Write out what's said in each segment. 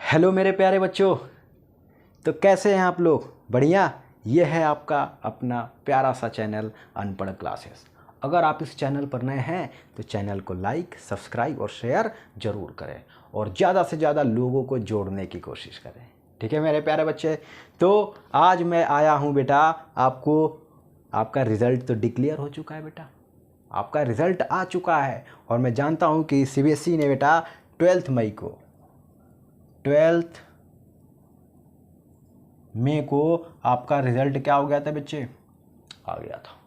Hello मेरे प्यारे बच्चों। तो कैसे हैं आप लोग? बढ़िया। ये है आपका अपना प्यारा सा चैनल अनपढ़ क्लासेस। अगर आप इस चैनल पर नए हैं तो चैनल को लाइक, सब्सक्राइब और शेयर ज़रूर करें और ज़्यादा से ज़्यादा लोगों को जोड़ने की कोशिश करें। ठीक है मेरे प्यारे बच्चे। तो आज मैं आया हूँ बेटा, आपका रिज़ल्ट तो डिक्लेयर हो चुका है बेटा। आपका रिज़ल्ट आ चुका है और मैं जानता हूँ कि सीबीएसई ने बेटा 12 मई को 12 मई को आपका रिज़ल्ट क्या हो गया था बच्चे? आ गया था।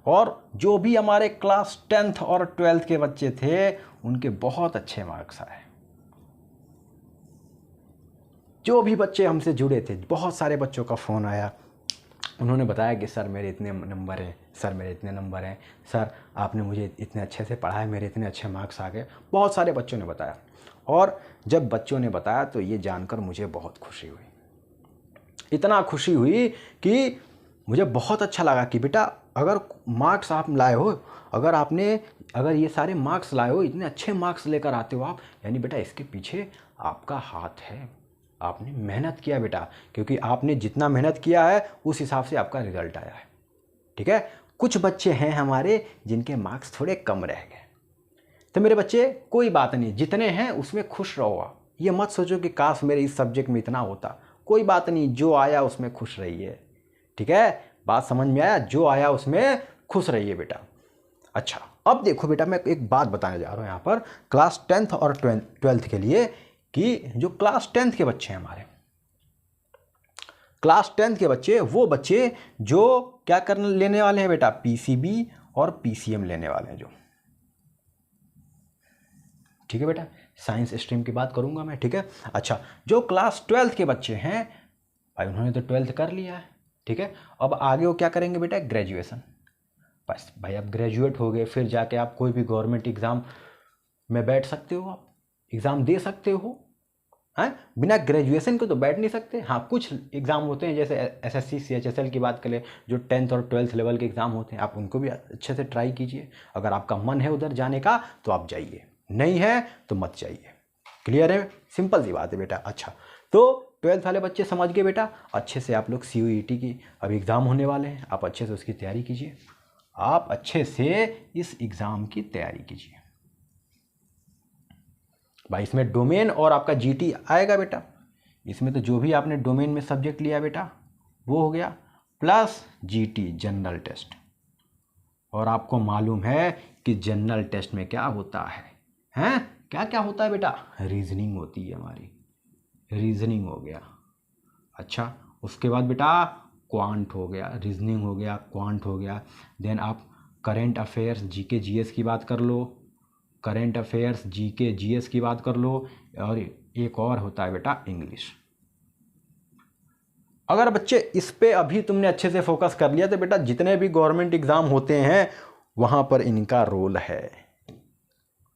और जो भी हमारे क्लास 10th और 12th के बच्चे थे उनके बहुत अच्छे मार्क्स आए। जो भी बच्चे हमसे जुड़े थे, बहुत सारे बच्चों का फ़ोन आया, उन्होंने बताया कि सर मेरे इतने नंबर हैं, सर मेरे इतने नंबर हैं, सर आपने मुझे इतने अच्छे से पढ़ाया, मेरे इतने अच्छे मार्क्स आ गए। बहुत सारे बच्चों ने बताया और जब बच्चों ने बताया तो ये जानकर मुझे बहुत खुशी हुई। इतना खुशी हुई कि मुझे बहुत अच्छा लगा कि बेटा अगर मार्क्स आप लाए हो, अगर ये सारे मार्क्स लाए हो, इतने अच्छे मार्क्स लेकर आते हो आप, यानी बेटा इसके पीछे आपका हाथ है। आपने मेहनत किया बेटा, क्योंकि आपने जितना मेहनत किया है उस हिसाब से आपका रिजल्ट आया है। ठीक है। कुछ बच्चे हैं हमारे जिनके मार्क्स थोड़े कम रह गए। तो मेरे बच्चे कोई बात नहीं, जितने हैं उसमें खुश रहो आप। ये मत सोचो कि काश मेरे इस सब्जेक्ट में इतना होता। कोई बात नहीं, जो आया उसमें खुश रहिए। ठीक है, बात समझ में आया? जो आया उसमें खुश रहिए बेटा। अच्छा, अब देखो बेटा, मैं एक बात बताने जा रहा हूँ यहाँ पर क्लास 10th और 12th के लिए, कि जो क्लास 10th के बच्चे हैं हमारे, क्लास 10th के बच्चे, वो बच्चे जो क्या करने लेने वाले हैं बेटा, पीसीबी और पीसीएम लेने वाले हैं जो। ठीक है बेटा, साइंस स्ट्रीम की बात करूंगा मैं। ठीक है। अच्छा, जो क्लास 12th के बच्चे हैं भाई, उन्होंने तो 12th कर लिया है। ठीक है। अब आगे वो क्या करेंगे बेटा? ग्रेजुएशन। बस भाई, आप ग्रेजुएट हो गए, फिर जाके आप कोई भी गवर्नमेंट एग्ज़ाम में बैठ सकते हो, आप एग्ज़ाम दे सकते हो। हैं, बिना ग्रेजुएशन के तो बैठ नहीं सकते। हाँ, कुछ एग्ज़ाम होते हैं जैसे एसएससी सीएचएसएल की बात करें, जो 10th और 12th लेवल के एग्ज़ाम होते हैं, आप उनको भी अच्छे से ट्राई कीजिए। अगर आपका मन है उधर जाने का तो आप जाइए, नहीं है तो मत जाइए। क्लियर है? सिंपल सी बात है बेटा। अच्छा, तो 12th वाले बच्चे समझ गए बेटा। अच्छे से आप लोग सीयूईटी की अभी एग्ज़ाम होने वाले हैं, आप अच्छे से उसकी तैयारी कीजिए। आप अच्छे से इस एग्ज़ाम की तैयारी कीजिए भाई। इसमें डोमेन और आपका जीटी आएगा बेटा। इसमें तो जो भी आपने डोमेन में सब्जेक्ट लिया बेटा वो हो गया, प्लस जीटी जनरल टेस्ट। और आपको मालूम है कि जनरल टेस्ट में क्या होता है? हैं, क्या क्या होता है बेटा? रीजनिंग होती है हमारी, रीजनिंग हो गया। अच्छा, उसके बाद बेटा क्वांट हो गया, रीजनिंग हो गया, क्वांट हो गया। देन आप करेंट अफेयर्स, जीके जीएस की बात कर लो, करेंट अफेयर्स जीके जीएस की बात कर लो। और एक और होता है बेटा इंग्लिश। अगर बच्चे इस पे अभी तुमने अच्छे से फोकस कर लिया तो बेटा जितने भी गवर्नमेंट एग्जाम होते हैं वहां पर इनका रोल है,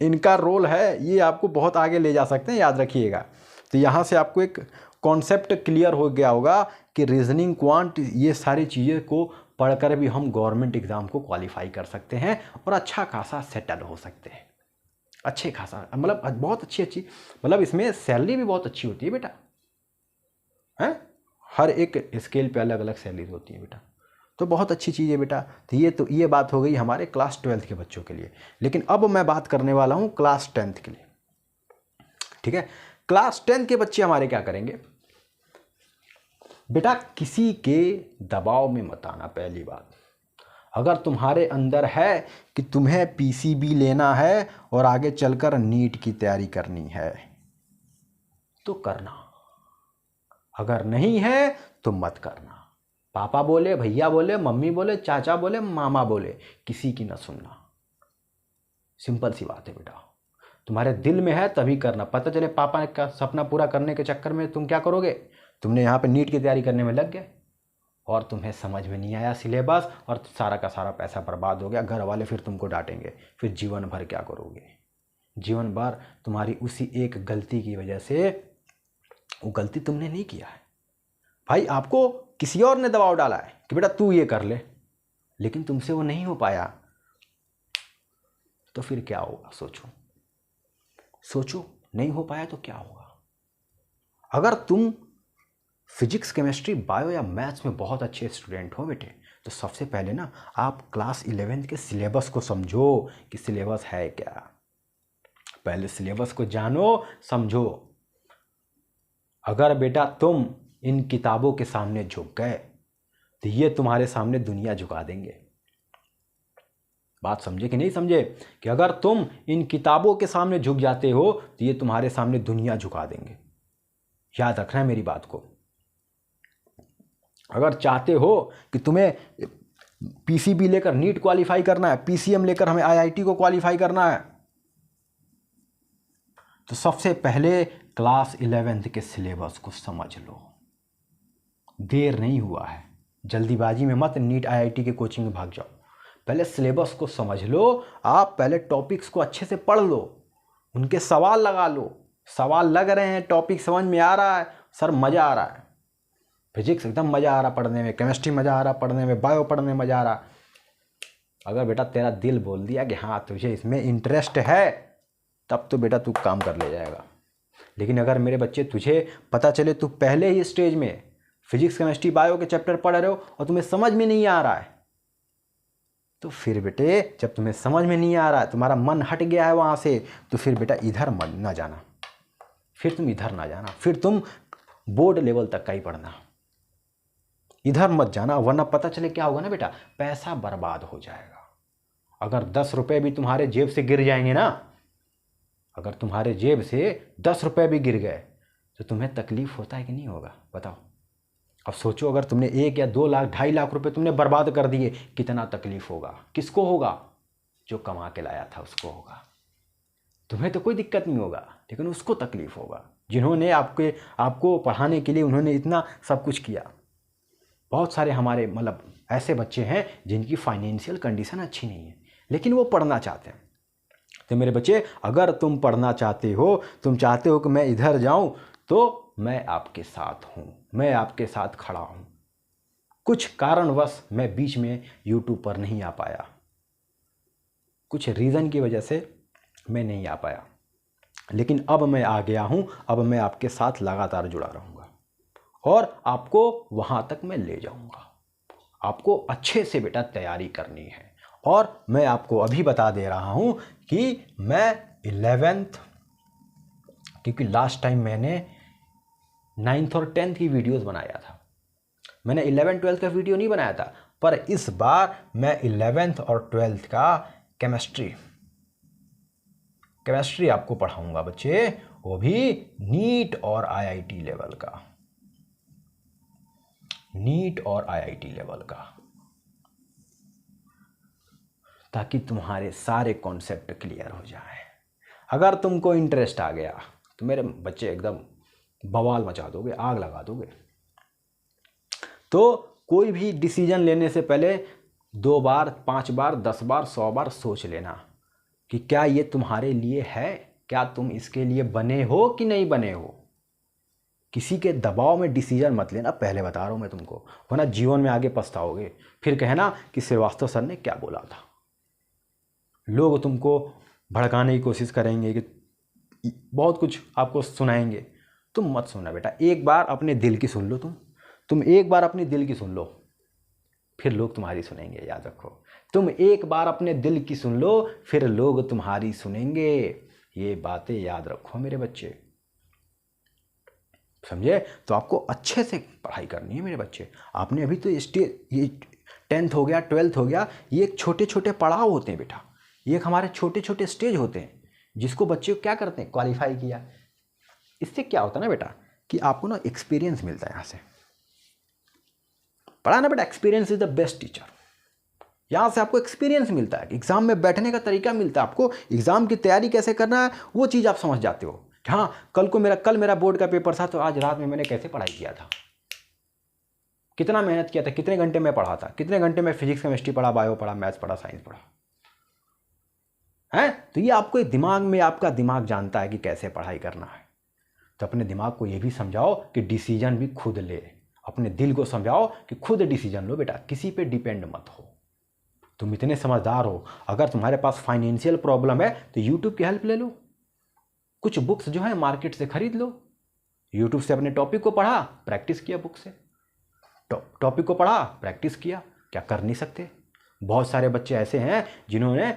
इनका रोल है। ये आपको बहुत आगे ले जा सकते हैं, याद रखिएगा। तो यहाँ से आपको एक कॉन्सेप्ट क्लियर हो गया होगा कि रीजनिंग, क्वांट, ये सारी चीज़ें को पढ़कर भी हम गवर्नमेंट एग्ज़ाम को क्वालिफाई कर सकते हैं और अच्छा खासा सेटल हो सकते हैं। अच्छे खासा मतलब बहुत अच्छी अच्छी, मतलब इसमें सैलरी भी बहुत अच्छी होती है बेटा। हैं, हर एक स्केल पे अलग अलग सैलरी होती है बेटा। तो बहुत अच्छी चीज़ है बेटा। तो ये बात हो गई हमारे क्लास 12th के बच्चों के लिए। लेकिन अब मैं बात करने वाला हूँ क्लास 10th के लिए। ठीक है। क्लास 10th के बच्चे हमारे क्या करेंगे बेटा? किसी के दबाव में मत आना। पहली बात, अगर तुम्हारे अंदर है कि तुम्हें पीसीबी लेना है और आगे चलकर नीट की तैयारी करनी है तो करना, अगर नहीं है तो मत करना। पापा बोले, भैया बोले, मम्मी बोले, चाचा बोले, मामा बोले, किसी की ना सुनना। सिंपल सी बात है बेटा। तुम्हारे दिल में है तभी करना। पता चले पापा का सपना पूरा करने के चक्कर में तुम क्या करोगे, तुमने यहाँ पे नीट की तैयारी करने में लग गए और तुम्हें समझ में नहीं आया सिलेबस और सारा का सारा पैसा बर्बाद हो गया। घर वाले फिर तुमको डांटेंगे, फिर जीवन भर क्या करोगे? जीवन भर तुम्हारी उसी एक गलती की वजह से, वो गलती तुमने नहीं किया है भाई, आपको किसी और ने दबाव डाला है कि बेटा तू ये कर ले, लेकिन तुमसे वो नहीं हो पाया तो फिर क्या होगा? सोचो सोचो, नहीं हो पाया तो क्या होगा? अगर तुम फिजिक्स, केमिस्ट्री, बायो या मैथ्स में बहुत अच्छे स्टूडेंट हो बेटे, तो सबसे पहले ना आप क्लास 11th के सिलेबस को समझो कि सिलेबस है क्या। पहले सिलेबस को जानो, समझो। अगर बेटा तुम इन किताबों के सामने झुक गए तो ये तुम्हारे सामने दुनिया झुका देंगे। बात समझे कि नहीं समझे? कि अगर तुम इन किताबों के सामने झुक जाते हो तो ये तुम्हारे सामने दुनिया झुका देंगे। याद रखना है मेरी बात को। अगर चाहते हो कि तुम्हें पीसीबी लेकर नीट क्वालिफाई करना है, पीसीएम लेकर हमें आईआईटी को क्वालिफाई करना है, तो सबसे पहले क्लास 11th के सिलेबस को समझ लो। देर नहीं हुआ है, जल्दीबाजी में मत नीट आईआईटी के कोचिंग में भाग जाओ। पहले सिलेबस को समझ लो। आप पहले टॉपिक्स को अच्छे से पढ़ लो, उनके सवाल लगा लो। सवाल लग रहे हैं, टॉपिक समझ में आ रहा है, सर मज़ा आ रहा है, फिजिक्स एकदम मज़ा आ रहा पढ़ने में, केमिस्ट्री मज़ा आ रहा पढ़ने में, बायो पढ़ने में मज़ा आ रहा। अगर बेटा तेरा दिल बोल दिया कि हाँ तुझे इसमें इंटरेस्ट है, तब तो बेटा तू काम कर ले जाएगा। लेकिन अगर मेरे बच्चे तुझे पता चले तू पहले ही स्टेज में फिजिक्स, केमिस्ट्री, बायो के चैप्टर पढ़ रहे हो और तुम्हें समझ में नहीं आ रहा है, तो फिर बेटे जब तुम्हें समझ में नहीं आ रहा है, तुम्हारा मन हट गया है वहाँ से, तो फिर बेटा इधर मत ना जाना, फिर तुम इधर ना जाना, फिर तुम बोर्ड लेवल तक का ही पढ़ना, इधर मत जाना। वरना पता चले क्या होगा ना बेटा, पैसा बर्बाद हो जाएगा। अगर 10 रुपये भी तुम्हारे जेब से गिर जाएंगे ना, अगर तुम्हारे जेब से 10 रुपये भी गिर गए तो तुम्हें तकलीफ होता है कि नहीं होगा? बताओ। अब सोचो, अगर तुमने 1 या 2 लाख, 2.5 लाख रुपए तुमने बर्बाद कर दिए, कितना तकलीफ होगा? किसको होगा? जो कमा के लाया था उसको होगा। तुम्हें तो कोई दिक्कत नहीं होगा, लेकिन उसको तकलीफ होगा, जिन्होंने आपको पढ़ाने के लिए उन्होंने इतना सब कुछ किया। बहुत सारे हमारे मतलब ऐसे बच्चे हैं जिनकी फाइनेंशियल कंडीशन अच्छी नहीं है, लेकिन वो पढ़ना चाहते हैं। तो मेरे बच्चे, अगर तुम पढ़ना चाहते हो, तुम चाहते हो कि मैं इधर जाऊं, तो मैं आपके साथ हूं, मैं आपके साथ खड़ा हूं। कुछ कारणवश मैं बीच में यूट्यूब पर नहीं आ पाया, कुछ रीज़न की वजह से मैं नहीं आ पाया, लेकिन अब मैं आ गया हूं। अब मैं आपके साथ लगातार जुड़ा रहूँगा और आपको वहाँ तक मैं ले जाऊँगा। आपको अच्छे से बेटा तैयारी करनी है। और मैं आपको अभी बता दे रहा हूँ कि मैं 11th, क्योंकि लास्ट टाइम मैंने 9th और 10th की वीडियोस बनाया था, मैंने 11th 12th का वीडियो नहीं बनाया था, पर इस बार मैं 11th और 12th का केमिस्ट्री आपको पढ़ाऊंगा बच्चे, वो भी नीट और आईआईटी लेवल का, नीट और आईआईटी लेवल का, ताकि तुम्हारे सारे कॉन्सेप्ट क्लियर हो जाए। अगर तुमको इंटरेस्ट आ गया तो मेरे बच्चे एकदम बवाल मचा दोगे, आग लगा दोगे। तो कोई भी डिसीजन लेने से पहले 2 बार, 5 बार, 10 बार, 100 बार सोच लेना कि क्या ये तुम्हारे लिए है, क्या तुम इसके लिए बने हो कि नहीं बने हो। किसी के दबाव में डिसीजन मत लेना, पहले बता रहा हूँ मैं तुमको, वरना जीवन में आगे पछताओगे। फिर कहना कि श्रीवास्तव सर ने क्या बोला था। लोग तुमको भड़काने की कोशिश करेंगे, कि बहुत कुछ आपको सुनाएंगे, तुम मत सुनना बेटा। एक बार अपने दिल की सुन लो, तुम एक बार अपने दिल की सुन लो, फिर लोग तुम्हारी सुनेंगे। याद रखो, तुम एक बार अपने दिल की सुन लो, फिर लोग तुम्हारी सुनेंगे। ये बातें याद रखो मेरे बच्चे, समझे? तो आपको अच्छे से पढ़ाई करनी है मेरे बच्चे। आपने अभी तो ये 10th हो गया, 12th हो गया, ये एक छोटे छोटे पड़ाव होते हैं बेटा, ये एक हमारे छोटे छोटे स्टेज होते हैं, जिसको बच्चे क्या करते हैं, क्वालिफाई किया। इससे क्या होता है ना बेटा कि आपको ना एक्सपीरियंस मिलता है यहाँ से। पढ़ा ना बेटा, experience is the best teacher. यहाँ से आपको एक्सपीरियंस मिलता है, एग्जाम में बैठने का तरीका मिलता है, आपको एग्जाम की तैयारी कैसे करना है वो चीज़ आप समझ जाते हो। हाँ, कल मेरा बोर्ड का पेपर था, तो आज रात में मैंने कैसे पढ़ाई किया था, कितना मेहनत किया था, कितने घंटे में पढ़ा था, कितने घंटे में फिजिक्स, केमिस्ट्री पढ़ा, बायो पढ़ा, मैथ्स पढ़ा, साइंस पढ़ा है। तो ये आपको दिमाग में, आपका दिमाग जानता है कि कैसे पढ़ाई करना है। तो अपने दिमाग को ये भी समझाओ कि डिसीजन भी खुद ले, अपने दिल को समझाओ कि खुद डिसीजन लो बेटा, किसी पे डिपेंड मत हो। तुम इतने समझदार हो, अगर तुम्हारे पास फाइनेंशियल प्रॉब्लम है तो यूट्यूब की हेल्प ले लो, कुछ बुक्स जो है मार्केट से खरीद लो, यूट्यूब से अपने टॉपिक को पढ़ा, प्रैक्टिस किया बुक से, टॉपिक को पढ़ा, प्रैक्टिस किया। क्या कर नहीं सकते? बहुत सारे बच्चे ऐसे हैं जिन्होंने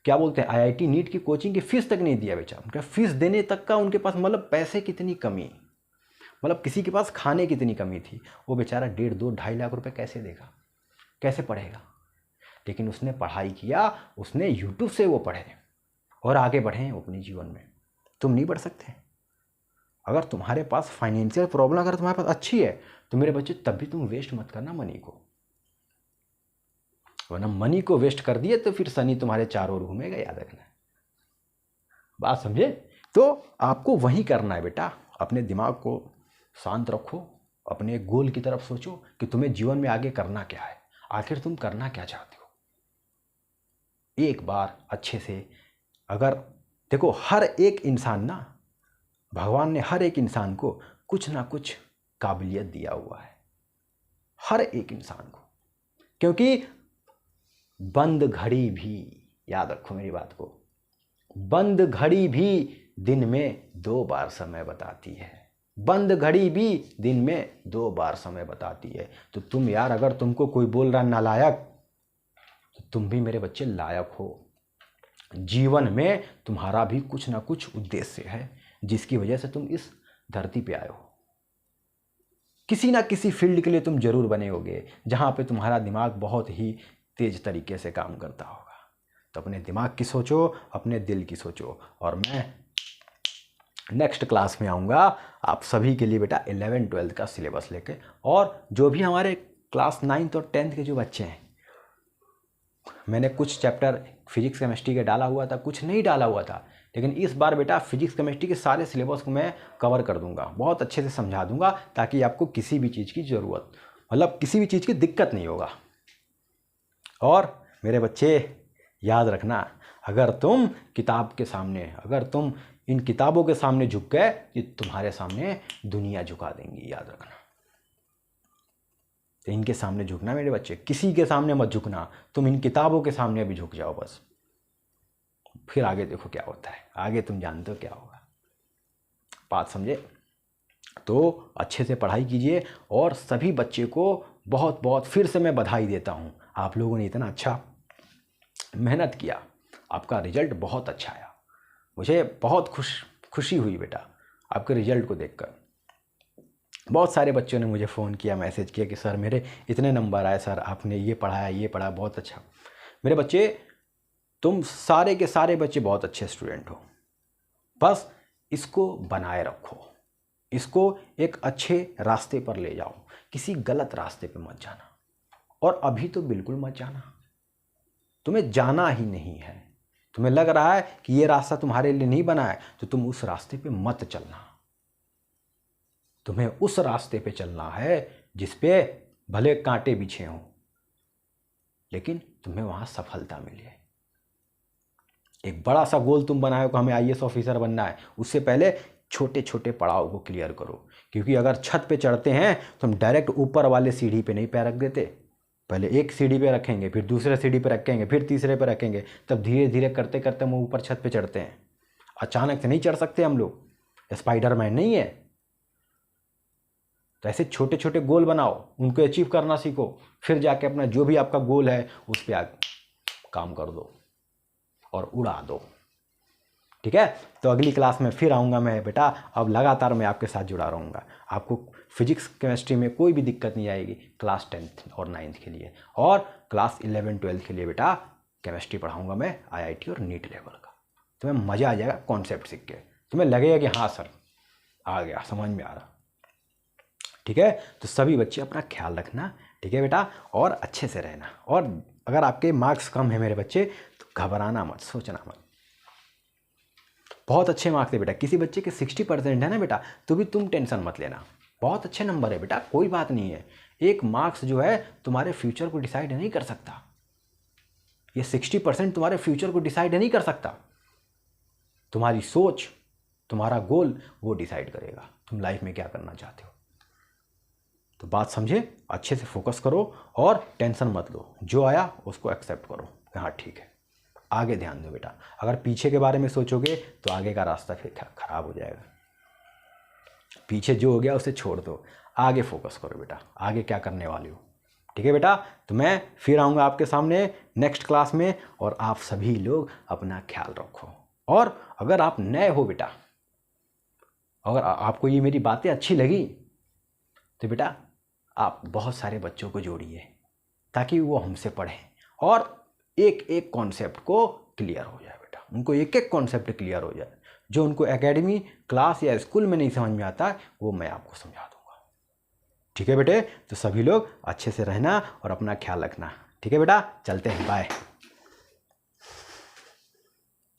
क्या बोलते हैं IIT नीट की कोचिंग की फीस तक नहीं दिया बेचारा। उनका फीस देने तक का उनके पास मतलब पैसे कितनी कमी, मतलब किसी के पास खाने कितनी कमी थी, वो बेचारा 1.5 2 2.5 लाख रुपए कैसे देगा, कैसे पढ़ेगा? लेकिन उसने पढ़ाई किया, उसने यूट्यूब से वो पढ़े और आगे बढ़े हैं अपने जीवन में। तुम नहीं बढ़ सकते? अगर तुम्हारे पास फाइनेंशियल प्रॉब्लम अगर तुम्हारे पास अच्छी है तो मेरे बच्चे तब भी तुम वेस्ट मत करना मनी को, वरना मनी को वेस्ट कर दिए तो फिर शनि तुम्हारे चारों ओर घूमेगा, याद रखना। बात समझे? तो आपको वही करना है बेटा। अपने दिमाग को शांत रखो, अपने गोल की तरफ सोचो कि तुम्हें जीवन में आगे करना क्या है, आखिर तुम करना क्या चाहते हो। एक बार अच्छे से अगर देखो, हर एक इंसान ना, भगवान ने हर एक इंसान को कुछ ना कुछ काबिलियत दिया हुआ है, हर एक इंसान को। क्योंकि बंद घड़ी भी, याद रखो मेरी बात को, बंद घड़ी भी दिन में 2 बार समय बताती है। बंद घड़ी भी दिन में 2 बार समय बताती है। तो तुम यार, अगर तुमको कोई बोल रहा नालायक, तो तुम भी मेरे बच्चे लायक हो। जीवन में तुम्हारा भी कुछ ना कुछ उद्देश्य है जिसकी वजह से तुम इस धरती पे आए हो। किसी ना किसी फील्ड के लिए तुम जरूर बने होगे जहाँ पे तुम्हारा दिमाग बहुत ही तेज तरीके से काम करता होगा। तो अपने दिमाग की सोचो, अपने दिल की सोचो। और मैं नेक्स्ट क्लास में आऊँगा आप सभी के लिए बेटा 11 12 का सिलेबस लेके। और जो भी हमारे क्लास 9th और 10th के जो बच्चे हैं, मैंने कुछ चैप्टर फिजिक्स केमिस्ट्री के डाला हुआ था, कुछ नहीं डाला हुआ था, लेकिन इस बार बेटा फिजिक्स केमिस्ट्री के सारे सिलेबस को मैं कवर कर दूंगा, बहुत अच्छे से समझा दूंगा, ताकि आपको किसी भी चीज़ की ज़रूरत, मतलब किसी भी चीज़ की दिक्कत नहीं होगा। और मेरे बच्चे याद रखना, अगर तुम किताब के सामने, अगर तुम इन किताबों के सामने झुक गए, ये तुम्हारे सामने दुनिया झुका देंगी, याद रखना। तो इनके सामने झुकना मेरे बच्चे, किसी के सामने मत झुकना, तुम इन किताबों के सामने भी झुक जाओ बस, फिर आगे देखो क्या होता है, आगे तुम जानते हो क्या होगा। बात समझे? तो अच्छे से पढ़ाई कीजिए। और सभी बच्चे को बहुत बहुत फिर से मैं बधाई देता हूँ, आप लोगों ने इतना अच्छा मेहनत किया, आपका रिजल्ट बहुत अच्छा आया, मुझे बहुत खुशी हुई बेटा आपके रिजल्ट को देखकर। बहुत सारे बच्चों ने मुझे फ़ोन किया, मैसेज किया कि सर मेरे इतने नंबर आए, सर आपने ये पढ़ाया, ये पढ़ा, बहुत अच्छा। मेरे बच्चे, तुम सारे के सारे बच्चे बहुत अच्छे स्टूडेंट हो, बस इसको बनाए रखो, इसको एक अच्छे रास्ते पर ले जाओ, किसी गलत रास्ते पे मत जाना। और अभी तो बिल्कुल मत जाना, तुम्हें जाना ही नहीं है। तुम्हें लग रहा है कि ये रास्ता तुम्हारे लिए नहीं बना है, तो तुम उस रास्ते पे मत चलना। तुम्हें उस रास्ते पे चलना है जिस पे भले कांटे बिछे हों, लेकिन तुम्हें वहां सफलता मिले। एक बड़ा सा गोल तुम बनाए हो, हमें IAS ऑफिसर बनना है, उससे पहले छोटे छोटे पड़ाव को क्लियर करो। क्योंकि अगर छत पे चढ़ते हैं तो हम डायरेक्ट ऊपर वाले सीढ़ी पे नहीं पैर रख देते, पहले एक सीढ़ी पे रखेंगे, फिर दूसरे सीढ़ी पे रखेंगे, फिर तीसरे पे रखेंगे, तब धीरे धीरे करते करते हम ऊपर छत पे चढ़ते हैं। अचानक से नहीं चढ़ सकते हम लोग, स्पाइडरमैन नहीं है। तो ऐसे छोटे छोटे गोल बनाओ, उनको अचीव करना सीखो, फिर जाके अपना जो भी आपका गोल है उस पर काम कर दो और उड़ा दो। ठीक है? तो अगली क्लास में फिर आऊँगा मैं बेटा, अब लगातार मैं आपके साथ जुड़ा रहूँगा, आपको फिजिक्स केमिस्ट्री में कोई भी दिक्कत नहीं आएगी क्लास 10th और 9th के लिए। और क्लास 11 12 के लिए बेटा केमिस्ट्री पढ़ाऊँगा मैं IIT और नीट लेवल का। तुम्हें मज़ा आ जाएगा कॉन्सेप्ट सीख के, तुम्हें लगेगा कि हाँ सर आ गया, समझ में आ रहा। ठीक है? तो सभी बच्चे अपना ख्याल रखना, ठीक है बेटा, और अच्छे से रहना। और अगर आपके मार्क्स कम है मेरे बच्चे तो घबराना मत, सोचना मत, बहुत अच्छे मार्क्स है बेटा। किसी बच्चे के 60% है ना बेटा, तो भी तुम टेंशन मत लेना, बहुत अच्छे नंबर है बेटा, कोई बात नहीं है। एक मार्क्स जो है तुम्हारे फ्यूचर को डिसाइड नहीं कर सकता, ये 60% तुम्हारे फ्यूचर को डिसाइड नहीं कर सकता। तुम्हारी सोच, तुम्हारा गोल वो डिसाइड करेगा तुम लाइफ में क्या करना चाहते हो। तो बात समझे, अच्छे से फोकस करो और टेंशन मत लो, जो आया उसको एक्सेप्ट करो, हाँ ठीक है, आगे ध्यान दो बेटा। अगर पीछे के बारे में सोचोगे तो आगे का रास्ता फिर खराब हो जाएगा। पीछे जो हो गया उसे छोड़ दो, आगे फोकस करो बेटा, आगे क्या करने वाले हो। ठीक है बेटा, तो मैं फिर आऊँगा आपके सामने नेक्स्ट क्लास में, और आप सभी लोग अपना ख्याल रखो। और अगर आप नए हो बेटा, अगर आपको ये मेरी बातें अच्छी लगी तो बेटा आप बहुत सारे बच्चों को जोड़िए ताकि वो हमसे पढ़ें और एक एक कॉन्सेप्ट को क्लियर हो जाए बेटा, उनको एक एक कॉन्सेप्ट क्लियर हो जाए। जो उनको एकेडमी क्लास या स्कूल में नहीं समझ में आता वो मैं आपको समझा दूंगा। ठीक है बेटे, तो सभी लोग अच्छे से रहना और अपना ख्याल रखना। ठीक है बेटा, चलते हैं, बाय।